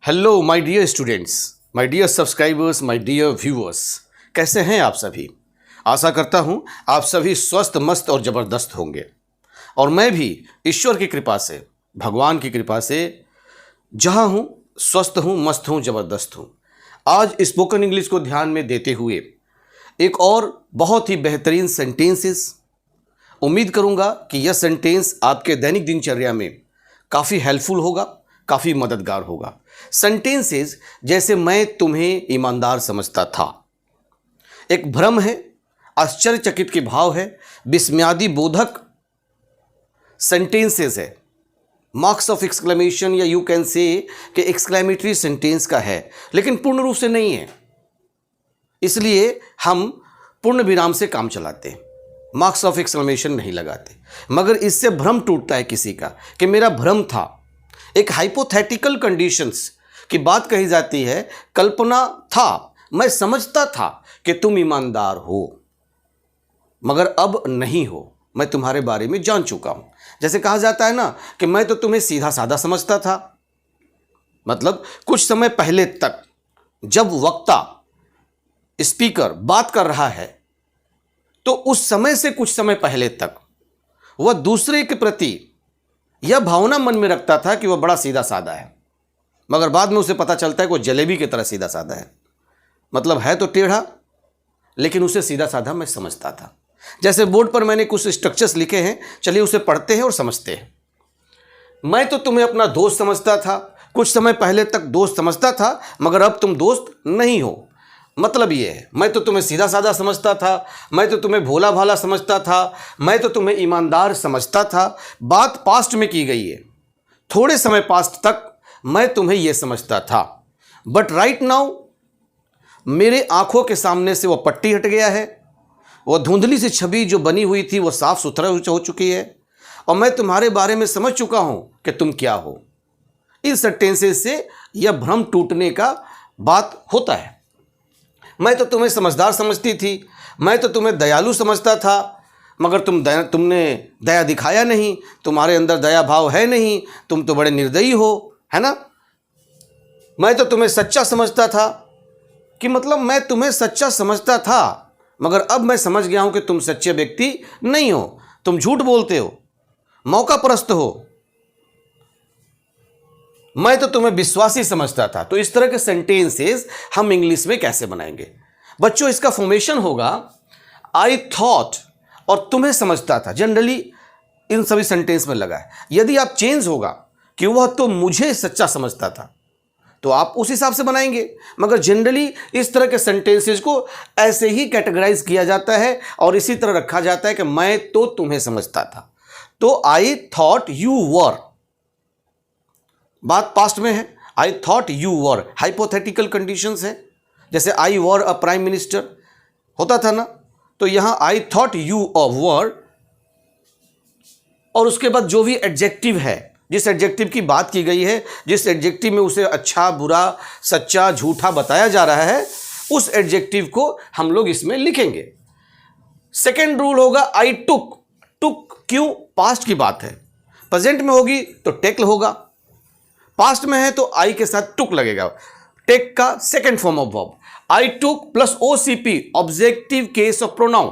Hello my dear students, my dear subscribers, my dear viewers, कैसे हैं आप सभी। आशा करता हूं आप सभी स्वस्थ मस्त और ज़बरदस्त होंगे। और मैं भी ईश्वर की कृपा से, भगवान की कृपा से जहां हूं स्वस्थ हूं, मस्त हूं, ज़बरदस्त हूं। आज स्पोकन इंग्लिश को ध्यान में देते हुए एक और बहुत ही बेहतरीन सेंटेंसेस, उम्मीद करूंगा कि यह सेंटेंस आपके दैनिक दिनचर्या में काफ़ी हेल्पफुल होगा, काफ़ी मददगार होगा। सेंटेंसेस जैसे मैं तुम्हें ईमानदार समझता था, एक भ्रम है, आश्चर्यचकित के भाव है, विस्मयादि बोधक सेंटेंसेस है, मार्क्स ऑफ एक्सक्लेमेशन या यू कैन से कि एक्सक्लेमेटरी सेंटेंस का है, लेकिन पूर्ण रूप से नहीं है। इसलिए हम पूर्ण विराम से काम चलाते हैं, मार्क्स ऑफ एक्सक्लेमेशन नहीं लगाते। मगर इससे भ्रम टूटता है किसी का कि मेरा भ्रम था। एक हाइपोथेटिकल कंडीशंस की बात कही जाती है, कल्पना था, मैं समझता था कि तुम ईमानदार हो, मगर अब नहीं हो, मैं तुम्हारे बारे में जान चुका हूं। जैसे कहा जाता है ना कि मैं तो तुम्हें सीधा साधा समझता था, मतलब कुछ समय पहले तक जब वक्ता स्पीकर बात कर रहा है तो उस समय से कुछ समय पहले तक वह दूसरे के प्रति यह भावना मन में रखता था कि वह बड़ा सीधा साधा है, मगर बाद में उसे पता चलता है कि वह जलेबी की तरह सीधा साधा है। मतलब है तो टेढ़ा, लेकिन उसे सीधा साधा मैं समझता था। जैसे बोर्ड पर मैंने कुछ स्ट्रक्चर्स लिखे हैं, चलिए उसे पढ़ते हैं और समझते हैं। मैं तो तुम्हें अपना दोस्त समझता था, कुछ समय पहले तक दोस्त समझता था, मगर अब तुम दोस्त नहीं हो। मतलब ये है, मैं तो तुम्हें सीधा साधा समझता था, मैं तो तुम्हें भोला भाला समझता था, मैं तो तुम्हें ईमानदार समझता था। बात पास्ट में की गई है, थोड़े समय पास्ट तक मैं तुम्हें यह समझता था, बट राइट नाउ मेरे आंखों के सामने से वह पट्टी हट गया है, वह धुंधली सी छवि जो बनी हुई थी वह साफ सुथरा हो चुकी है, और मैं तुम्हारे बारे में समझ चुका हूं कि तुम क्या हो। इन सेंटेंसेस से यह भ्रम टूटने का बात होता है। मैं तो तुम्हें समझदार समझती थी, मैं तो तुम्हें दयालु समझता था, मगर तुमने दया दिखाया नहीं, तुम्हारे अंदर दया भाव है नहीं, तुम तो बड़े निर्दयी हो, है ना। मैं तो तुम्हें सच्चा समझता था, कि मतलब मैं तुम्हें सच्चा समझता था, मगर अब मैं समझ गया हूं कि तुम सच्चे व्यक्ति नहीं हो, तुम झूठ बोलते हो, मौका परस्त हो। मैं तो तुम्हें विश्वासी समझता था। तो इस तरह के सेंटेंसेस हम इंग्लिश में कैसे बनाएंगे बच्चों? इसका फॉर्मेशन होगा आई थॉट और तुम्हें समझता था। जनरली इन सभी सेंटेंस में लगा है। यदि आप चेंज होगा कि वह तो मुझे सच्चा समझता था, तो आप उस हिसाब से बनाएंगे। मगर जनरली इस तरह के सेंटेंसेस को ऐसे ही कैटेगराइज किया जाता है और इसी तरह रखा जाता है कि मैं तो तुम्हें समझता था। तो आई थॉट यू वर, बात पास्ट में है। I thought you were hypothetical conditions है। जैसे आई वर अ प्राइम मिनिस्टर होता था ना, तो यहां आई थॉट यू वर, और उसके बाद जो भी एडजेक्टिव है, जिस एडजेक्टिव की बात की गई है, जिस एडजेक्टिव में उसे अच्छा बुरा सच्चा झूठा बताया जा रहा है, उस एडजेक्टिव को हम लोग इसमें लिखेंगे। सेकेंड रूल होगा आई टुक। टुक क्यों? पास्ट की बात है, प्रेजेंट में होगी तो टेक होगा, पास्ट में है तो आई के साथ टुक लगेगा। टेक का second form of verb I took plus OCP, objective case of pronoun.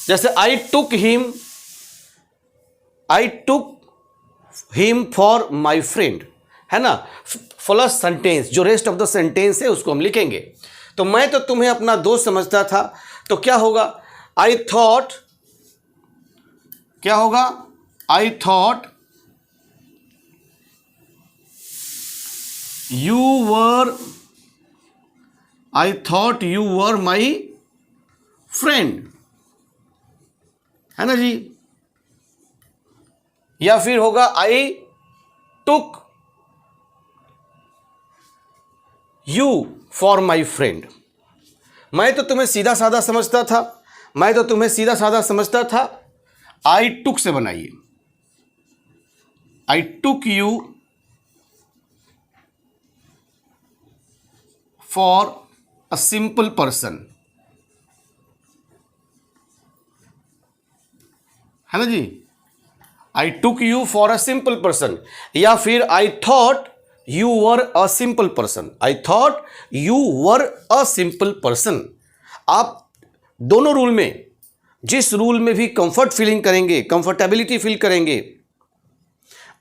जैसे I took him for my friend, है ना। प्लस सेंटेंस, जो रेस्ट ऑफ द सेंटेंस है उसको हम लिखेंगे। तो मैं तो तुम्हें अपना दोस्त समझता था, तो क्या होगा? आई थॉट, क्या होगा? I thought you were my friend, है ना जी। या फिर होगा I took you for my friend. मैं तो तुम्हें सीधा साधा समझता था, मैं तो तुम्हें सीधा साधा समझता था। आई टुक से बनाइए, I took you for a simple person, है ना जी। I took you for a simple person, या फिर I thought you were a simple person, I thought you were a simple person. आप दोनों रूल में जिस रूल में भी कंफर्ट फीलिंग करेंगे, कंफर्टेबिलिटी फील करेंगे,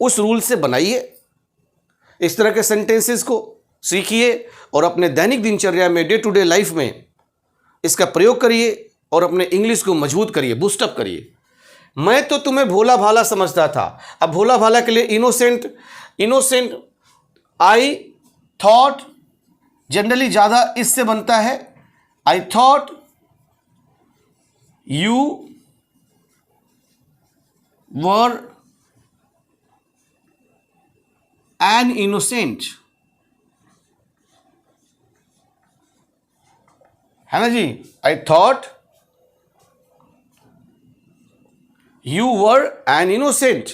उस रूल से बनाइए। इस तरह के सेंटेंसेस को सीखिए और अपने दैनिक दिनचर्या में, डे टू डे लाइफ में इसका प्रयोग करिए और अपने इंग्लिश को मजबूत करिए, बूस्टअप करिए। मैं तो तुम्हें भोला भाला समझता था। अब भोला भाला के लिए इनोसेंट आई थॉट जनरली ज़्यादा इससे बनता है। I thought you were an innocent, है ना जी। I thought you were an innocent.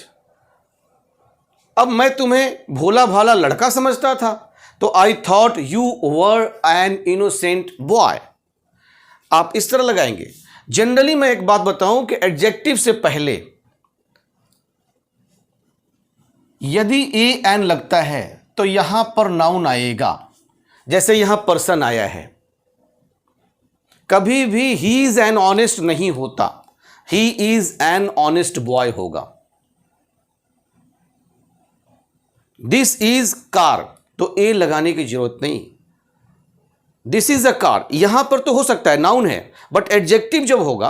अब मैं तुम्हें भोला भाला लड़का समझता था, तो I thought you were an innocent boy. आप इस तरह लगाएंगे। जनरली मैं एक बात बताऊं कि एडजेक्टिव से पहले यदि ए एन लगता है तो यहां पर नाउन आएगा। जैसे यहां पर्सन आया है, कभी भी ही इज एन ऑनेस्ट नहीं होता, he is an honest boy होगा। दिस इज कार, तो ए लगाने की जरूरत नहीं। दिस इज अ कार, यहां पर तो हो सकता है नाउन है, बट एडजेक्टिव जब होगा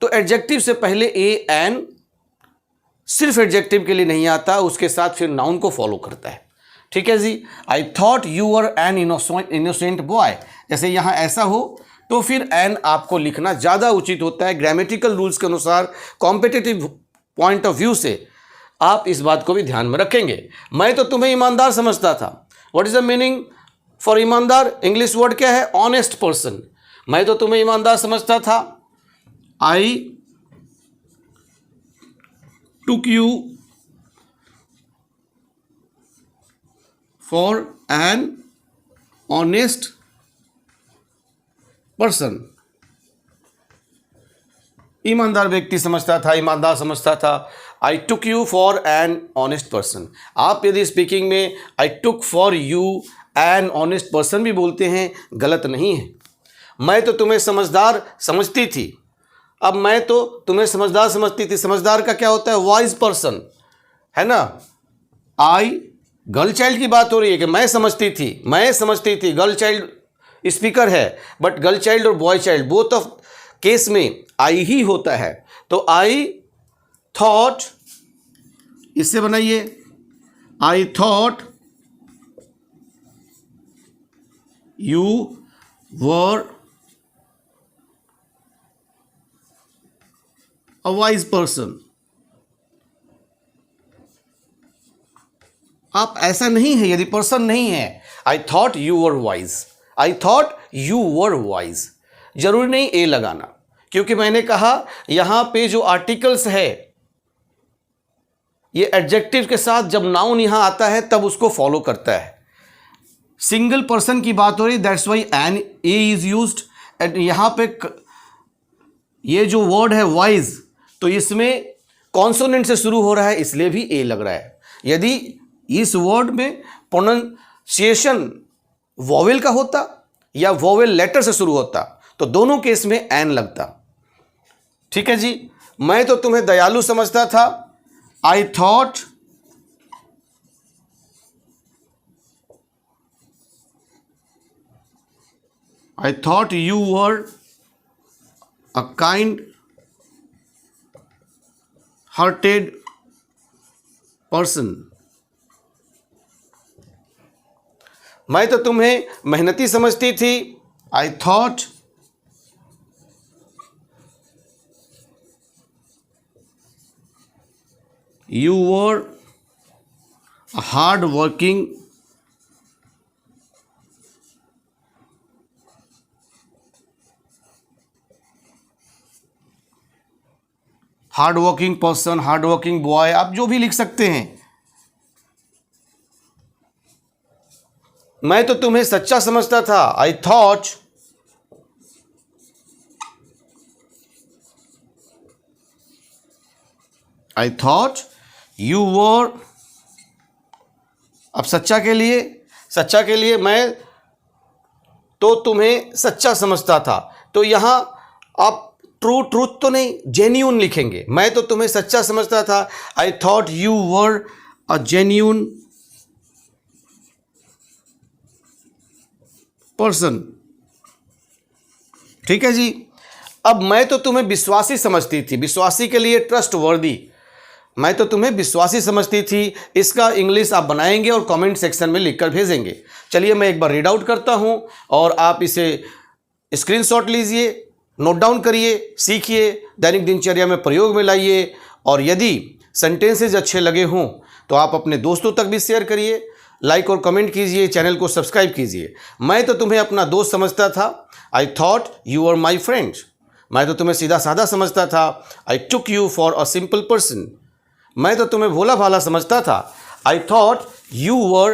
तो एडजेक्टिव से पहले ए एन सिर्फ एडजेक्टिव के लिए नहीं आता, उसके साथ फिर नाउन को फॉलो करता है। ठीक है जी। I thought you were an innocent boy, जैसे यहां ऐसा हो तो फिर एन आपको लिखना ज़्यादा उचित होता है। ग्रामेटिकल रूल्स के अनुसार, कॉम्पिटिटिव पॉइंट ऑफ व्यू से आप इस बात को भी ध्यान में रखेंगे। मैं तो तुम्हें ईमानदार समझता था। What is the meaning for ईमानदार? इंग्लिश वर्ड क्या है? Honest person. मैं तो तुम्हें ईमानदार समझता था। I took you for an honest person. ईमानदार व्यक्ति समझता था, ईमानदार समझता था। I took you for an honest person. आप यदि स्पीकिंग में I took for you an honest person भी बोलते हैं, गलत नहीं है। मैं तो तुम्हें समझदार समझती थी। अब मैं तो तुम्हें समझदार समझती थी, समझदार का क्या होता है? वाइज पर्सन, है ना। आई गर्ल चाइल्ड की बात हो रही है कि मैं समझती थी। गर्ल चाइल्ड स्पीकर है, बट गर्ल चाइल्ड और boy child both of case में आई ही होता है। तो आई थॉट, इससे बनाइए, आई thought you were a wise person. आप ऐसा नहीं है, यदि पर्सन नहीं है, I thought you were wise, I thought you were wise. जरूरी नहीं ए लगाना, क्योंकि मैंने कहा यहां पे जो आर्टिकल्स है ये एडजेक्टिव के साथ जब नाउन यहां आता है तब उसको फॉलो करता है। सिंगल पर्सन की बात हो रही, that's why an a is used. And यहां पे ये जो वर्ड है वाइज, तो इसमें कॉन्सोनेंट से शुरू हो रहा है, इसलिए भी ए लग रहा है। यदि इस वर्ड में प्रोनाउंसिएशन वोवेल का होता या वोवेल लेटर से शुरू होता तो दोनों केस में एन लगता। ठीक है जी। मैं तो तुम्हें दयालु समझता था। I thought you were a kind hearted person. मैं तो तुम्हें मेहनती समझती थी। I thought you were a hard working person, hard working boy, आप जो भी लिख सकते हैं। मैं तो तुम्हें सच्चा समझता था। I thought I thought you वर, अब सच्चा के लिए मैं तो तुम्हें सच्चा समझता था, तो यहां आप ट्रूथ तो नहीं, जेन्यून लिखेंगे। मैं तो तुम्हें सच्चा समझता था, I thought you were a genuine person. ठीक है जी। अब मैं तो तुम्हें विश्वासी समझती थी, विश्वासी के लिए ट्रस्ट वर्दी, मैं तो तुम्हें विश्वासी समझती थी। इसका इंग्लिश आप बनाएंगे और कमेंट सेक्शन में लिखकर भेजेंगे। चलिए मैं एक बार रीड आउट करता हूं और आप इसे स्क्रीनशॉट लीजिए, नोट डाउन करिए, सीखिए, दैनिक दिनचर्या में प्रयोग में लाइए, और यदि सेंटेंसेज अच्छे लगे हों तो आप अपने दोस्तों तक भी शेयर करिए, लाइक और कमेंट कीजिए, चैनल को सब्सक्राइब कीजिए। मैं तो तुम्हें अपना दोस्त समझता था, I thought you are my friend. मैं तो तुम्हें सीधा साधा समझता था, I took you for a simple person. मैं तो तुम्हें भोला भाला समझता था, I thought you were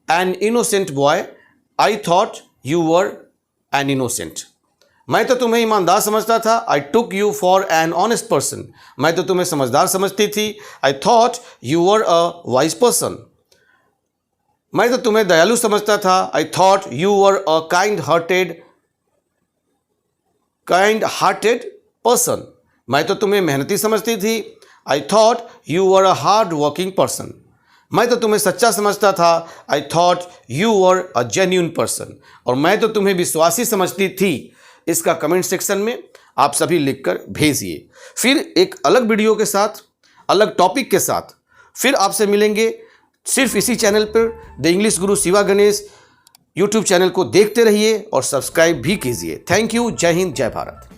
an innocent boy. I thought you were an innocent. मैं तो तुम्हें ईमानदार समझता था, I took you for an honest person. मैं तो तुम्हें समझदार समझती थी, I thought you were a wise person. मैं तो तुम्हें दयालु समझता था, I thought you were a kind hearted person. मैं तो तुम्हें मेहनती समझती थी, I thought you were a hard working person. मैं तो तुम्हें सच्चा समझता था, I thought you were a genuine person. और मैं तो तुम्हें विश्वासी समझती थी। इसका कमेंट सेक्शन में आप सभी लिखकर भेजिए। फिर एक अलग वीडियो के साथ, अलग टॉपिक के साथ फिर आपसे मिलेंगे, सिर्फ इसी चैनल पर, the English Guru Shiva Ganesh YouTube channel को देखते रहिए और सब्सक्राइब भी कीजिए। Thank you. जय हिंद, जय भारत।